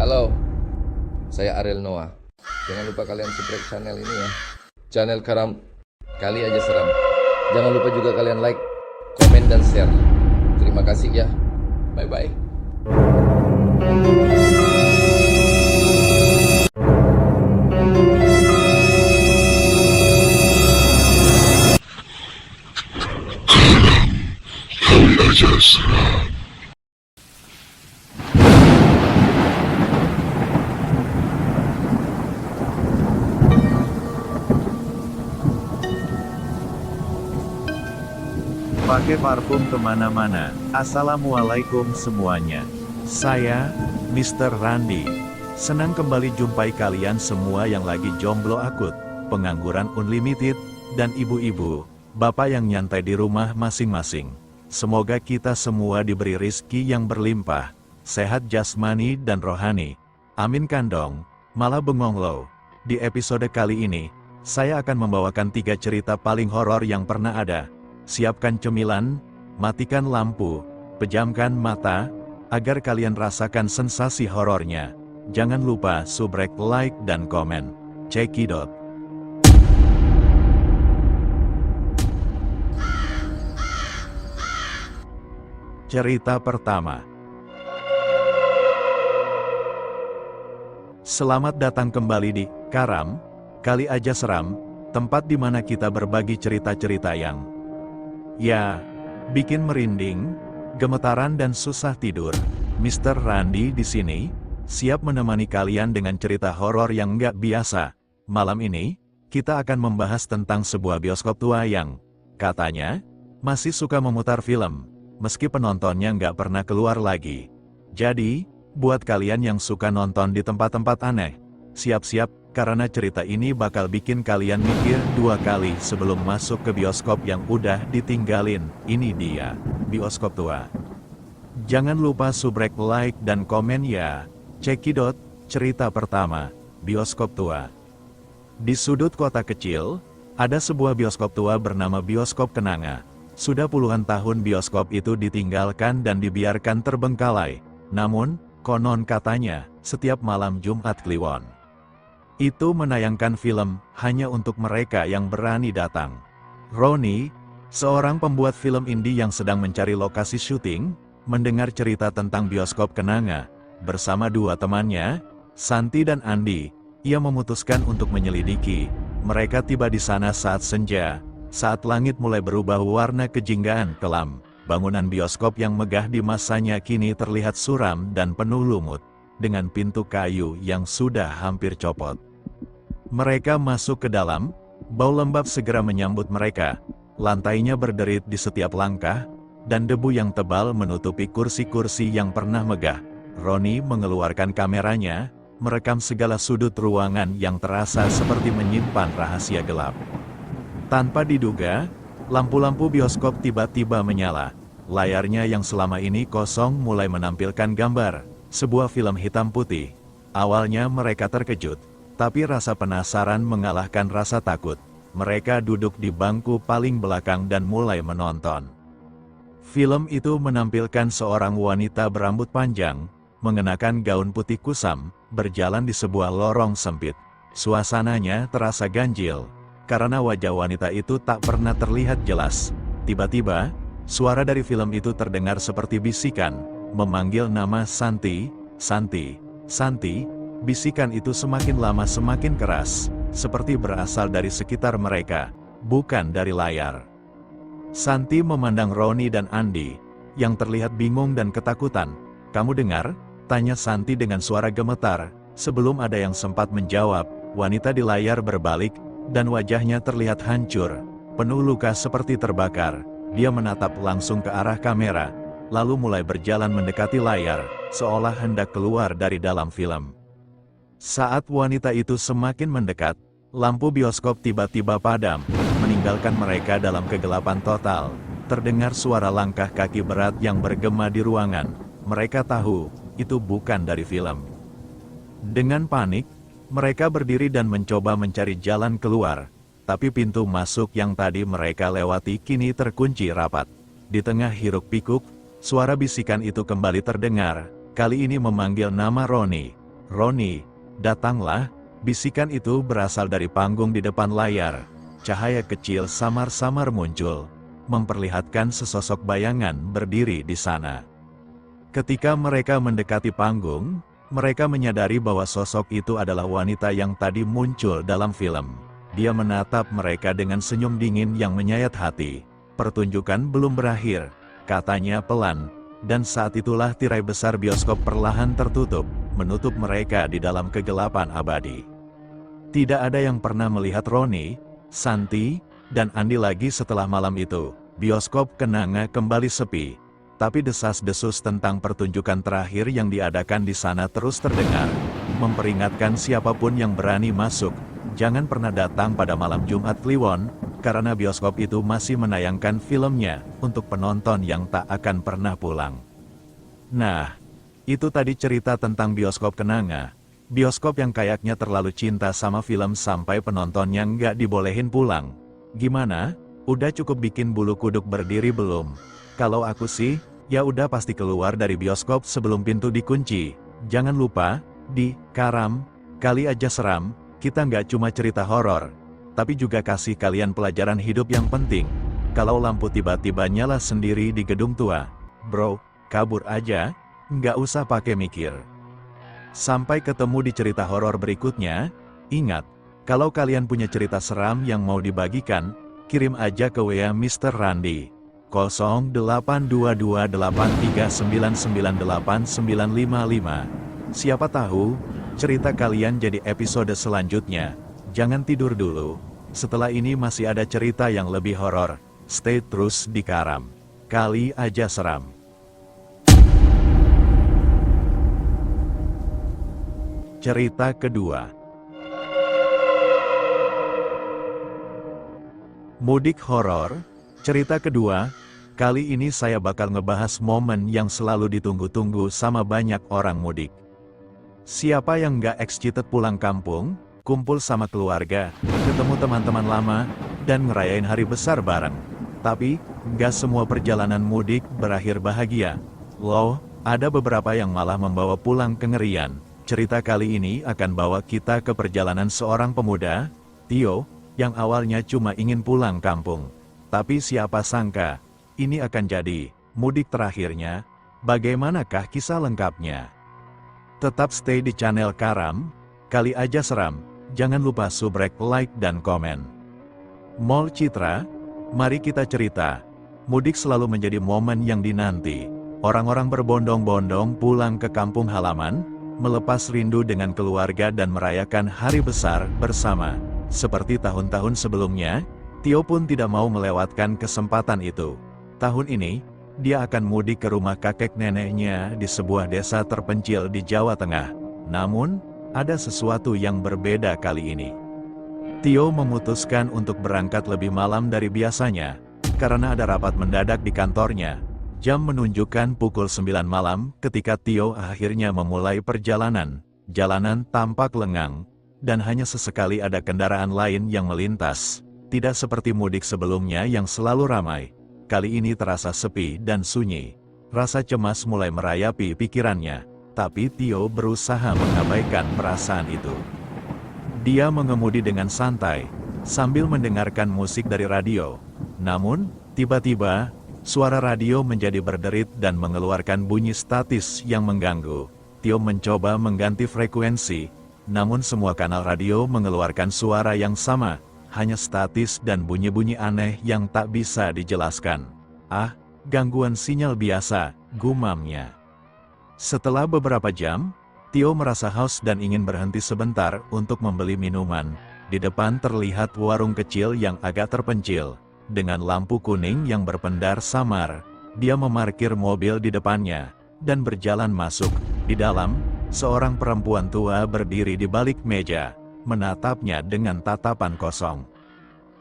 Halo, saya Ariel Noah. Jangan lupa kalian subscribe channel ini ya. Channel Karam Kali Aja Seram. Jangan lupa juga kalian like, komen, dan share. Terima kasih ya. Bye-bye. Kali Aja Seram. Pakai parfum kemana-mana. Assalamualaikum semuanya. Saya, Mr. Randi. Senang kembali jumpai kalian semua yang lagi jomblo akut, pengangguran unlimited, dan ibu-ibu, bapak yang nyantai di rumah masing-masing. Semoga kita semua diberi rizki yang berlimpah, sehat jasmani dan rohani. Amin kandong, malah bengong lo. Di episode kali ini, saya akan membawakan 3 cerita paling horor yang pernah ada. Siapkan cemilan, matikan lampu, pejamkan mata, agar kalian rasakan sensasi horornya. Jangan lupa subrek, like, dan komen. Cekidot. Cerita pertama. Selamat datang kembali di Karam Kali Aja Seram, tempat di mana kita berbagi cerita-cerita yang bikin merinding, gemetaran, dan susah tidur. Mr. Randi di sini, siap menemani kalian dengan cerita horor yang nggak biasa. Malam ini, kita akan membahas tentang sebuah bioskop tua yang, katanya, masih suka memutar film, meski penontonnya nggak pernah keluar lagi. Jadi, buat kalian yang suka nonton di tempat-tempat aneh, siap-siap, karena cerita ini bakal bikin kalian mikir 2 kali sebelum masuk ke bioskop yang udah ditinggalin. Ini dia, bioskop tua. Jangan lupa subrek, like, dan komen ya. Cekidot, cerita pertama, bioskop tua. Di sudut kota kecil, ada sebuah bioskop tua bernama Bioskop Kenanga. Sudah puluhan tahun bioskop itu ditinggalkan dan dibiarkan terbengkalai. Namun, konon katanya, setiap malam Jumat Kliwon itu menayangkan film hanya untuk mereka yang berani datang. Roni, seorang pembuat film indie yang sedang mencari lokasi syuting, mendengar cerita tentang Bioskop Kenanga. Bersama 2 temannya, Santi dan Andi, ia memutuskan untuk menyelidiki. Mereka tiba di sana saat senja, saat langit mulai berubah warna kejinggaan kelam. Bangunan bioskop yang megah di masanya kini terlihat suram dan penuh lumut, dengan pintu kayu yang sudah hampir copot. Mereka masuk ke dalam, bau lembab segera menyambut mereka. Lantainya berderit di setiap langkah, dan debu yang tebal menutupi kursi-kursi yang pernah megah. Roni mengeluarkan kameranya, merekam segala sudut ruangan yang terasa seperti menyimpan rahasia gelap. Tanpa diduga, lampu-lampu bioskop tiba-tiba menyala. Layarnya yang selama ini kosong mulai menampilkan gambar sebuah film hitam putih. Awalnya mereka terkejut, tapi rasa penasaran mengalahkan rasa takut. Mereka duduk di bangku paling belakang dan mulai menonton. Film itu menampilkan seorang wanita berambut panjang, mengenakan gaun putih kusam, berjalan di sebuah lorong sempit. Suasananya terasa ganjil, karena wajah wanita itu tak pernah terlihat jelas. Tiba-tiba, suara dari film itu terdengar seperti bisikan, memanggil nama Santi, Santi, Santi. Bisikan itu semakin lama semakin keras, seperti berasal dari sekitar mereka, bukan dari layar. Santi memandang Roni dan Andi, yang terlihat bingung dan ketakutan. "Kamu dengar?" tanya Santi dengan suara gemetar. Sebelum ada yang sempat menjawab, wanita di layar berbalik, dan wajahnya terlihat hancur, penuh luka seperti terbakar. Dia menatap langsung ke arah kamera, lalu mulai berjalan mendekati layar, seolah hendak keluar dari dalam film. Saat wanita itu semakin mendekat, lampu bioskop tiba-tiba padam, meninggalkan mereka dalam kegelapan total. Terdengar suara langkah kaki berat yang bergema di ruangan. Mereka tahu, itu bukan dari film. Dengan panik, mereka berdiri dan mencoba mencari jalan keluar. Tapi pintu masuk yang tadi mereka lewati kini terkunci rapat. Di tengah hiruk-pikuk, suara bisikan itu kembali terdengar, kali ini memanggil nama Roni. "Roni, datanglah." Bisikan itu berasal dari panggung di depan layar. Cahaya kecil samar-samar muncul, memperlihatkan sesosok bayangan berdiri di sana. Ketika mereka mendekati panggung, mereka menyadari bahwa sosok itu adalah wanita yang tadi muncul dalam film. Dia menatap mereka dengan senyum dingin yang menyayat hati. "Pertunjukan belum berakhir," katanya pelan, dan saat itulah tirai besar bioskop perlahan tertutup, menutup mereka di dalam kegelapan abadi. Tidak ada yang pernah melihat Roni, Santi, dan Andi lagi setelah malam itu. Bioskop kenanga kembali sepi, tapi desas-desus tentang pertunjukan terakhir yang diadakan di sana terus terdengar, memperingatkan siapapun yang berani masuk, jangan pernah datang pada malam Jumat Kliwon, karena bioskop itu masih menayangkan filmnya untuk penonton yang tak akan pernah pulang. Nah, itu tadi cerita tentang bioskop kenanga. Bioskop yang kayaknya terlalu cinta sama film sampai penontonnya nggak dibolehin pulang. Gimana? Udah cukup bikin bulu kuduk berdiri belum? Kalau aku sih, ya udah pasti keluar dari bioskop sebelum pintu dikunci. Jangan lupa, di Karam Kali Aja Seram, kita nggak cuma cerita horor, tapi juga kasih kalian pelajaran hidup yang penting. Kalau lampu tiba-tiba nyala sendiri di gedung tua, bro, kabur aja, nggak usah pakai mikir. Sampai ketemu di cerita horor berikutnya. Ingat, kalau kalian punya cerita seram yang mau dibagikan, kirim aja ke WA Mr. Randi 082283998955. Siapa tahu, cerita kalian jadi episode selanjutnya. Jangan tidur dulu, setelah ini masih ada cerita yang lebih horor. Stay terus di Karam Kali Aja Seram. Cerita kedua. Mudik horor. Cerita kedua. Kali ini saya bakal ngebahas momen yang selalu ditunggu-tunggu sama banyak orang mudik. Siapa yang nggak excited pulang kampung, kumpul sama keluarga, ketemu teman-teman lama, dan ngerayain hari besar bareng. Tapi, nggak semua perjalanan mudik berakhir bahagia. Loh, ada beberapa yang malah membawa pulang kengerian. Cerita kali ini akan bawa kita ke perjalanan seorang pemuda, Tio, yang awalnya cuma ingin pulang kampung. Tapi siapa sangka, ini akan jadi mudik terakhirnya. Bagaimanakah kisah lengkapnya? Tetap stay di channel Karam Kali Aja Seram. Jangan lupa subrek, like, dan komen. Mall Citra, mari kita cerita. Mudik selalu menjadi momen yang dinanti. Orang-orang berbondong-bondong pulang ke kampung halaman, melepas rindu dengan keluarga dan merayakan hari besar bersama. Seperti tahun-tahun sebelumnya, Tio pun tidak mau melewatkan kesempatan itu. Tahun ini, dia akan mudik ke rumah kakek neneknya di sebuah desa terpencil di Jawa Tengah. Namun, ada sesuatu yang berbeda kali ini. Tio memutuskan untuk berangkat lebih malam dari biasanya, karena ada rapat mendadak di kantornya. Jam menunjukkan pukul 9 malam ketika Tio akhirnya memulai perjalanan. Jalanan tampak lengang, dan hanya sesekali ada kendaraan lain yang melintas. Tidak seperti mudik sebelumnya yang selalu ramai. Kali ini terasa sepi dan sunyi. Rasa cemas mulai merayapi pikirannya, tapi Tio berusaha mengabaikan perasaan itu. Dia mengemudi dengan santai, sambil mendengarkan musik dari radio. Namun, tiba-tiba, suara radio menjadi berderit dan mengeluarkan bunyi statis yang mengganggu. Tio mencoba mengganti frekuensi, namun semua kanal radio mengeluarkan suara yang sama, hanya statis dan bunyi-bunyi aneh yang tak bisa dijelaskan. "Ah, gangguan sinyal biasa," gumamnya. Setelah beberapa jam, Tio merasa haus dan ingin berhenti sebentar untuk membeli minuman. Di depan terlihat warung kecil yang agak terpencil. Dengan lampu kuning yang berpendar samar, dia memarkir mobil di depannya, dan berjalan masuk. Di dalam, seorang perempuan tua berdiri di balik meja, menatapnya dengan tatapan kosong.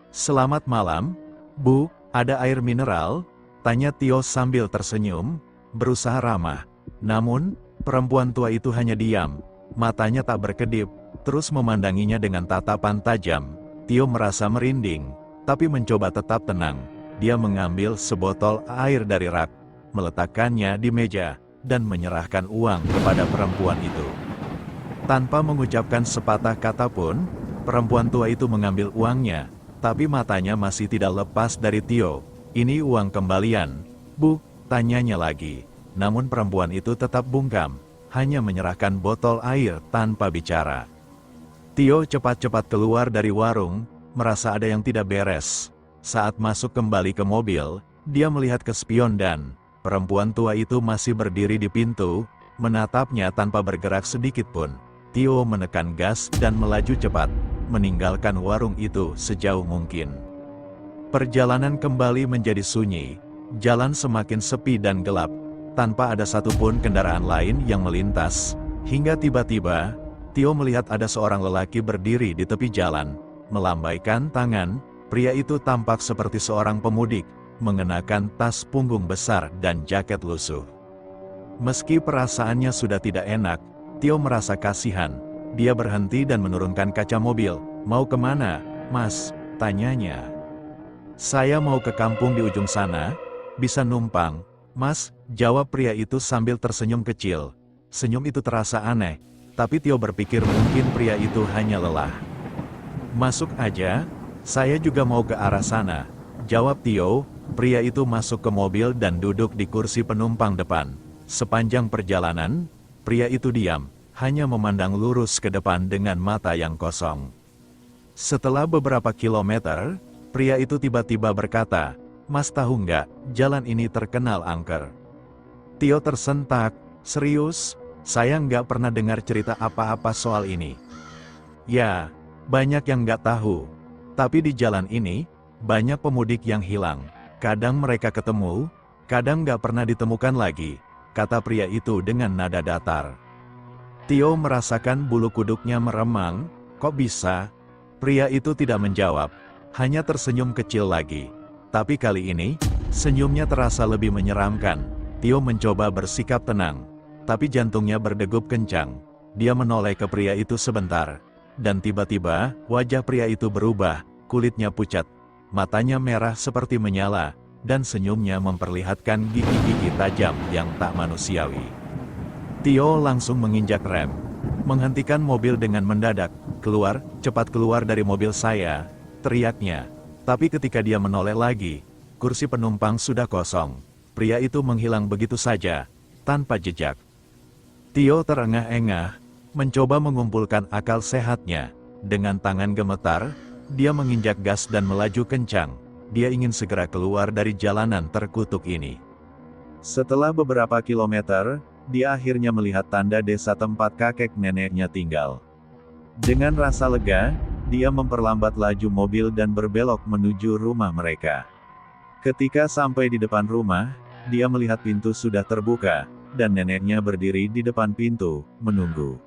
"Selamat malam, Bu, ada air mineral?" tanya Tio sambil tersenyum, berusaha ramah. Namun, perempuan tua itu hanya diam, matanya tak berkedip, terus memandanginya dengan tatapan tajam. Tio merasa merinding, tapi mencoba tetap tenang. Dia mengambil sebotol air dari rak, meletakkannya di meja, dan menyerahkan uang kepada perempuan itu. Tanpa mengucapkan sepatah kata pun, perempuan tua itu mengambil uangnya, tapi matanya masih tidak lepas dari Tio. "Ini uang kembalian, Bu?" tanyanya lagi. Namun perempuan itu tetap bungkam, hanya menyerahkan botol air tanpa bicara. Tio cepat-cepat keluar dari warung, merasa ada yang tidak beres. Saat masuk kembali ke mobil, dia melihat ke spion dan perempuan tua itu masih berdiri di pintu, menatapnya tanpa bergerak sedikit pun. Tio menekan gas dan melaju cepat, meninggalkan warung itu sejauh mungkin. Perjalanan kembali menjadi sunyi, jalan semakin sepi dan gelap, tanpa ada satupun kendaraan lain yang melintas, hingga tiba-tiba, Tio melihat ada seorang lelaki berdiri di tepi jalan, melambaikan tangan. Pria itu tampak seperti seorang pemudik, mengenakan tas punggung besar dan jaket lusuh. Meski perasaannya sudah tidak enak, Tio merasa kasihan. Dia berhenti dan menurunkan kaca mobil. "Mau kemana, Mas?" tanyanya. "Saya mau ke kampung di ujung sana. Bisa numpang, Mas?" jawab pria itu sambil tersenyum kecil. Senyum itu terasa aneh, tapi Tio berpikir mungkin pria itu hanya lelah. "Masuk aja, saya juga mau ke arah sana," jawab Tio. Pria itu masuk ke mobil dan duduk di kursi penumpang depan. Sepanjang perjalanan, pria itu diam, hanya memandang lurus ke depan dengan mata yang kosong. Setelah beberapa kilometer, pria itu tiba-tiba berkata, "Mas tahu nggak, jalan ini terkenal angker." Tio tersentak. "Serius? Saya nggak pernah dengar cerita apa-apa soal ini." "Ya, banyak yang nggak tahu. Tapi di jalan ini, banyak pemudik yang hilang. Kadang mereka ketemu, kadang nggak pernah ditemukan lagi," kata pria itu dengan nada datar. Tio merasakan bulu kuduknya meremang. "Kok bisa?" Pria itu tidak menjawab, hanya tersenyum kecil lagi. Tapi kali ini, senyumnya terasa lebih menyeramkan. Tio mencoba bersikap tenang, tapi jantungnya berdegup kencang. Dia menoleh ke pria itu sebentar, dan tiba-tiba, wajah pria itu berubah, kulitnya pucat, matanya merah seperti menyala, dan senyumnya memperlihatkan gigi-gigi tajam yang tak manusiawi. Tio langsung menginjak rem, menghentikan mobil dengan mendadak. "Keluar, cepat keluar dari mobil saya," teriaknya. Tapi ketika dia menoleh lagi, kursi penumpang sudah kosong. Pria itu menghilang begitu saja, tanpa jejak. Tio terengah-engah, mencoba mengumpulkan akal sehatnya. Dengan tangan gemetar, dia menginjak gas dan melaju kencang. Dia ingin segera keluar dari jalanan terkutuk ini. Setelah beberapa kilometer, dia akhirnya melihat tanda desa tempat kakek neneknya tinggal. Dengan rasa lega, dia memperlambat laju mobil dan berbelok menuju rumah mereka. Ketika sampai di depan rumah, dia melihat pintu sudah terbuka, dan neneknya berdiri di depan pintu, menunggu.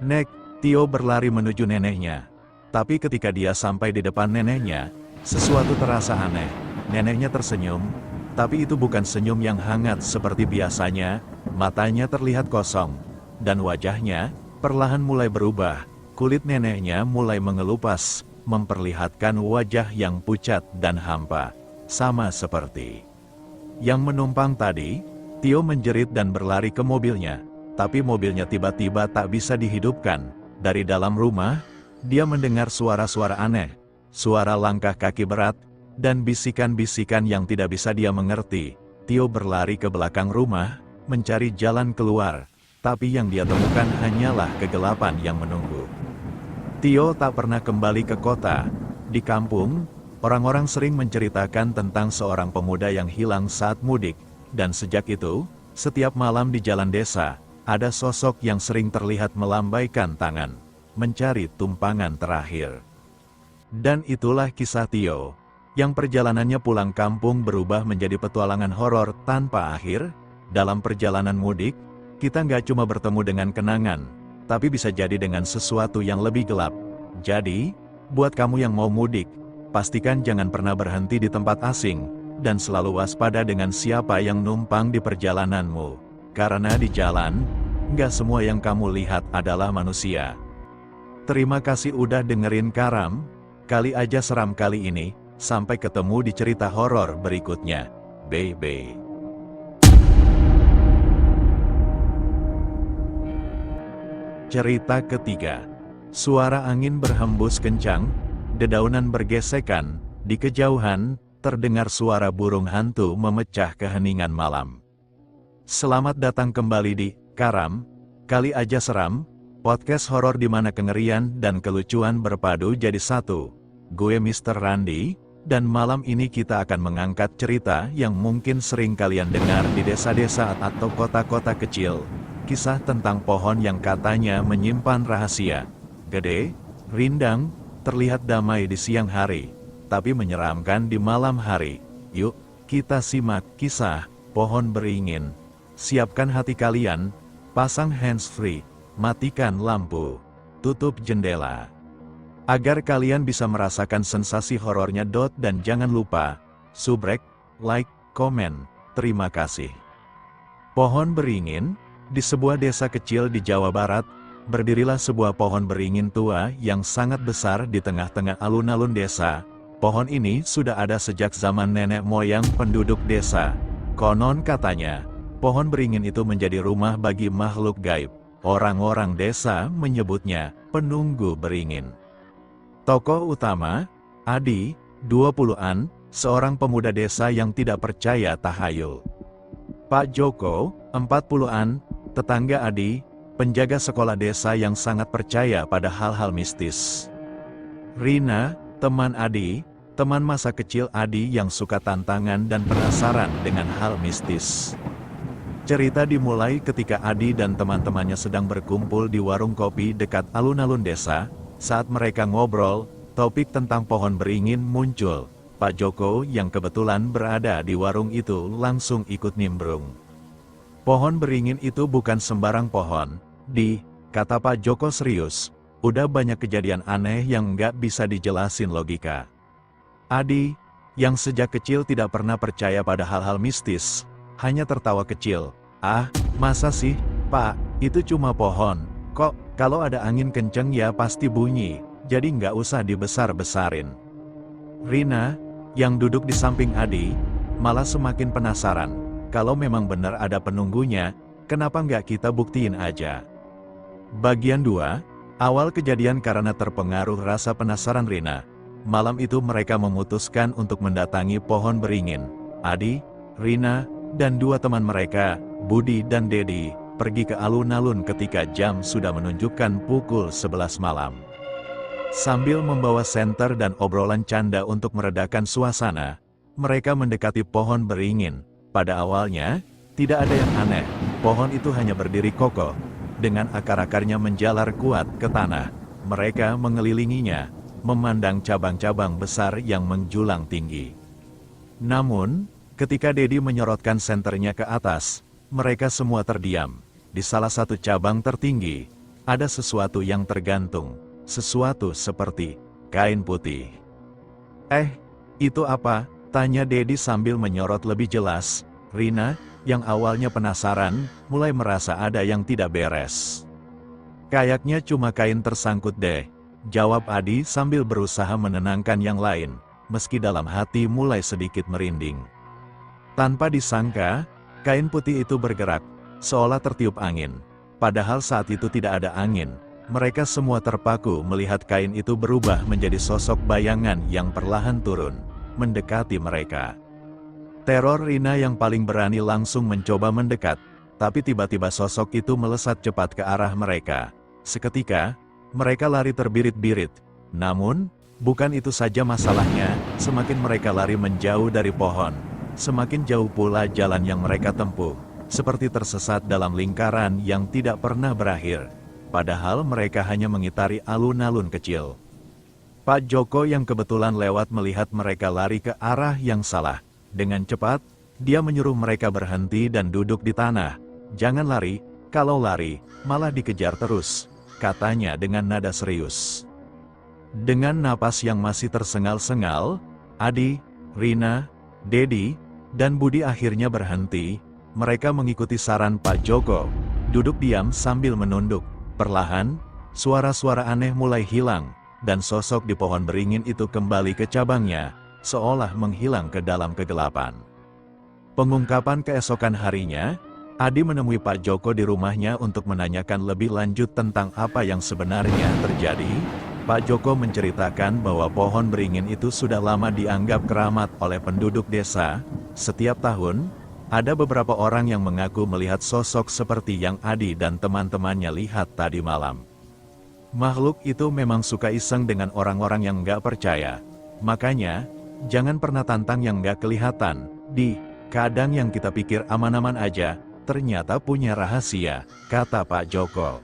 "Nek," Tio berlari menuju neneknya. Tapi ketika dia sampai di depan neneknya, sesuatu terasa aneh. Neneknya tersenyum, tapi itu bukan senyum yang hangat seperti biasanya. Matanya terlihat kosong, dan wajahnya perlahan mulai berubah. Kulit neneknya mulai mengelupas, memperlihatkan wajah yang pucat dan hampa, sama seperti yang menumpang tadi. Tio menjerit dan berlari ke mobilnya, tapi mobilnya tiba-tiba tak bisa dihidupkan. Dari dalam rumah, dia mendengar suara-suara aneh, suara langkah kaki berat, dan bisikan-bisikan yang tidak bisa dia mengerti. Tio berlari ke belakang rumah, mencari jalan keluar, tapi yang dia temukan hanyalah kegelapan yang menunggu. Tio tak pernah kembali ke kota. Di kampung, orang-orang sering menceritakan tentang seorang pemuda yang hilang saat mudik, dan sejak itu, setiap malam di jalan desa, ada sosok yang sering terlihat melambaikan tangan, mencari tumpangan terakhir. Dan itulah kisah Tio, yang perjalanannya pulang kampung berubah menjadi petualangan horor tanpa akhir. Dalam perjalanan mudik, kita nggak cuma bertemu dengan kenangan, tapi bisa jadi dengan sesuatu yang lebih gelap. Jadi, buat kamu yang mau mudik, pastikan jangan pernah berhenti di tempat asing, dan selalu waspada dengan siapa yang numpang di perjalananmu. Karena di jalan, nggak semua yang kamu lihat adalah manusia. Terima kasih udah dengerin Karam Kali Aja Seram kali ini. Sampai ketemu di cerita horor berikutnya. Bye-bye. Cerita ketiga. Suara angin berhembus kencang, dedaunan bergesekan, di kejauhan, terdengar suara burung hantu memecah keheningan malam. Selamat datang kembali di Karam, Kali Aja Seram, podcast horor di mana kengerian dan kelucuan berpadu jadi satu. Gue Mr. Randy, dan malam ini kita akan mengangkat cerita yang mungkin sering kalian dengar di desa-desa atau kota-kota kecil. Kisah tentang pohon yang katanya menyimpan rahasia. Gede, rindang, terlihat damai di siang hari, tapi menyeramkan di malam hari. Yuk, kita simak kisah pohon beringin. Siapkan hati kalian, pasang hands-free, matikan lampu, tutup jendela, agar kalian bisa merasakan sensasi horornya. Dan jangan lupa, subrek, like, komen, terima kasih. Pohon beringin. Di sebuah desa kecil di Jawa Barat, berdirilah sebuah pohon beringin tua yang sangat besar di tengah-tengah alun-alun desa. Pohon ini sudah ada sejak zaman nenek moyang penduduk desa. Konon katanya, pohon beringin itu menjadi rumah bagi makhluk gaib. Orang-orang desa menyebutnya penunggu beringin. Tokoh utama, Adi, 20-an, seorang pemuda desa yang tidak percaya tahayul. Pak Joko, 40-an, tetangga Adi, penjaga sekolah desa yang sangat percaya pada hal-hal mistis. Rina, teman Adi, teman masa kecil Adi yang suka tantangan dan penasaran dengan hal mistis. Cerita dimulai ketika Adi dan teman-temannya sedang berkumpul di warung kopi dekat alun-alun desa. Saat mereka ngobrol, topik tentang pohon beringin muncul. Pak Joko yang kebetulan berada di warung itu langsung ikut nimbrung. Pohon beringin itu bukan sembarang pohon, kata Pak Joko serius. Udah banyak kejadian aneh yang nggak bisa dijelasin logika. Adi, yang sejak kecil tidak pernah percaya pada hal-hal mistis, hanya tertawa kecil. Ah, masa sih, Pak, itu cuma pohon. Kok, kalau ada angin kenceng ya pasti bunyi, jadi nggak usah dibesar-besarin. Rina, yang duduk di samping Adi, malah semakin penasaran. Kalau memang benar ada penunggunya, kenapa nggak kita buktiin aja? Bagian 2, awal kejadian karena terpengaruh rasa penasaran Rina. Malam itu mereka memutuskan untuk mendatangi pohon beringin. Adi, Rina, dan 2 teman mereka, Budi dan Dedi, pergi ke alun-alun ketika jam sudah menunjukkan pukul 11 malam. Sambil membawa senter dan obrolan canda untuk meredakan suasana, mereka mendekati pohon beringin. Pada awalnya, tidak ada yang aneh, pohon itu hanya berdiri kokoh, dengan akar-akarnya menjalar kuat ke tanah. Mereka mengelilinginya, memandang cabang-cabang besar yang menjulang tinggi. Namun, ketika Dedi menyorotkan senternya ke atas, mereka semua terdiam. Di salah satu cabang tertinggi, ada sesuatu yang tergantung, sesuatu seperti kain putih. Itu apa? Tanya Dedi sambil menyorot lebih jelas. Rina, yang awalnya penasaran, mulai merasa ada yang tidak beres. Kayaknya cuma kain tersangkut deh, jawab Adi sambil berusaha menenangkan yang lain, meski dalam hati mulai sedikit merinding. Tanpa disangka, kain putih itu bergerak, seolah tertiup angin. Padahal saat itu tidak ada angin. Mereka semua terpaku melihat kain itu berubah menjadi sosok bayangan yang perlahan turun, mendekati mereka. Teror Rina yang paling berani langsung mencoba mendekat, tapi tiba-tiba sosok itu melesat cepat ke arah mereka. Seketika, mereka lari terbirit-birit. Namun, bukan itu saja masalahnya, semakin mereka lari menjauh dari pohon, semakin jauh pula jalan yang mereka tempuh, seperti tersesat dalam lingkaran yang tidak pernah berakhir. Padahal mereka hanya mengitari alun-alun kecil. Pak Joko yang kebetulan lewat melihat mereka lari ke arah yang salah. Dengan cepat, dia menyuruh mereka berhenti dan duduk di tanah. Jangan lari, kalau lari, malah dikejar terus, katanya dengan nada serius. Dengan napas yang masih tersengal-sengal, Adi, Rina, Dedi, dan Budi akhirnya berhenti. Mereka mengikuti saran Pak Joko, duduk diam sambil menunduk. Perlahan, suara-suara aneh mulai hilang, dan sosok di pohon beringin itu kembali ke cabangnya, seolah menghilang ke dalam kegelapan. Pengungkapan keesokan harinya, Adi menemui Pak Joko di rumahnya untuk menanyakan lebih lanjut tentang apa yang sebenarnya terjadi. Pak Joko menceritakan bahwa pohon beringin itu sudah lama dianggap keramat oleh penduduk desa. Setiap tahun, ada beberapa orang yang mengaku melihat sosok seperti yang Adi dan teman-temannya lihat tadi malam. Makhluk itu memang suka iseng dengan orang-orang yang nggak percaya. Makanya, jangan pernah tantang yang nggak kelihatan. Kadang yang kita pikir aman-aman aja, ternyata punya rahasia, kata Pak Joko.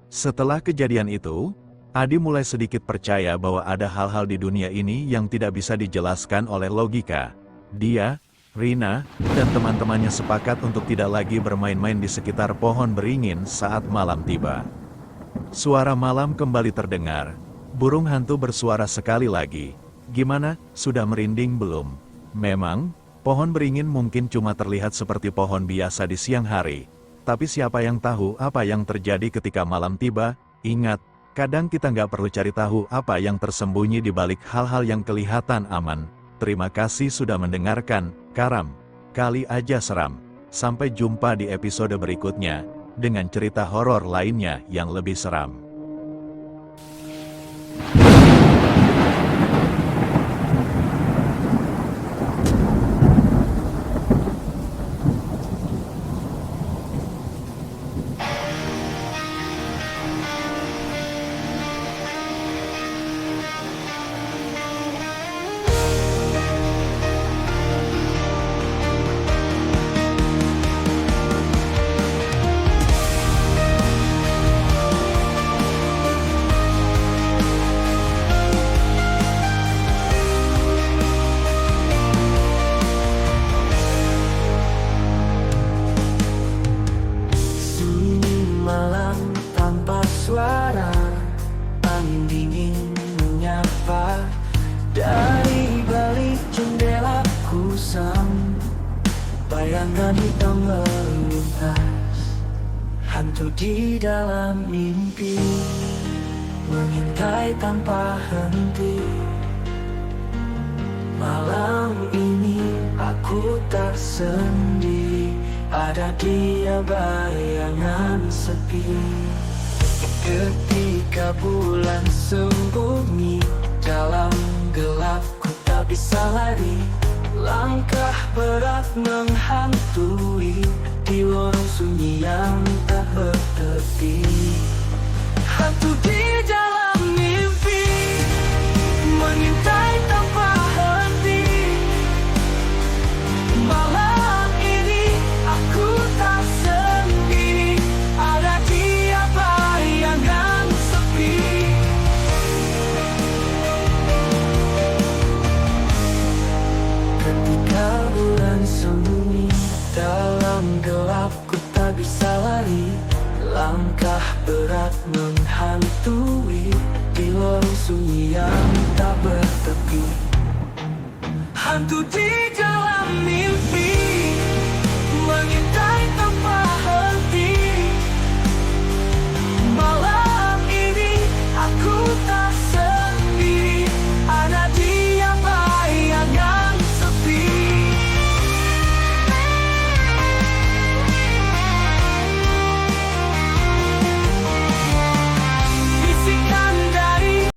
Setelah kejadian itu, Adi mulai sedikit percaya bahwa ada hal-hal di dunia ini yang tidak bisa dijelaskan oleh logika. Dia, Rina, dan teman-temannya sepakat untuk tidak lagi bermain-main di sekitar pohon beringin saat malam tiba. Suara malam kembali terdengar. Burung hantu bersuara sekali lagi. Gimana, sudah merinding belum? Memang, pohon beringin mungkin cuma terlihat seperti pohon biasa di siang hari. Tapi siapa yang tahu apa yang terjadi ketika malam tiba? Ingat, kadang kita nggak perlu cari tahu apa yang tersembunyi di balik hal-hal yang kelihatan aman. Terima kasih sudah mendengarkan, Karam Kali Aja Seram. Sampai jumpa di episode berikutnya, dengan cerita horor lainnya yang lebih seram. Dari balik jendela kusam, bayangan hitam melintas. Hantu di dalam mimpi mengintai tanpa henti. Malam ini aku tak sendiri, ada dia bayangan sepi. Ketika bulan sembunyi dalam gelap, ku tak bisa lari. Langkah berat menghantui di lorong sunyi yang tak bertepi. Hantu di dalam mimpi mengintai tanpa henti. Malam ini aku tak sendiri, ada dia bayangan sepi. Ketika bulan sembunyi dalam gelap, ku tak bisa lari. Langkah berat menghantui di lorong sunyi yang tak bertepi. Hantu di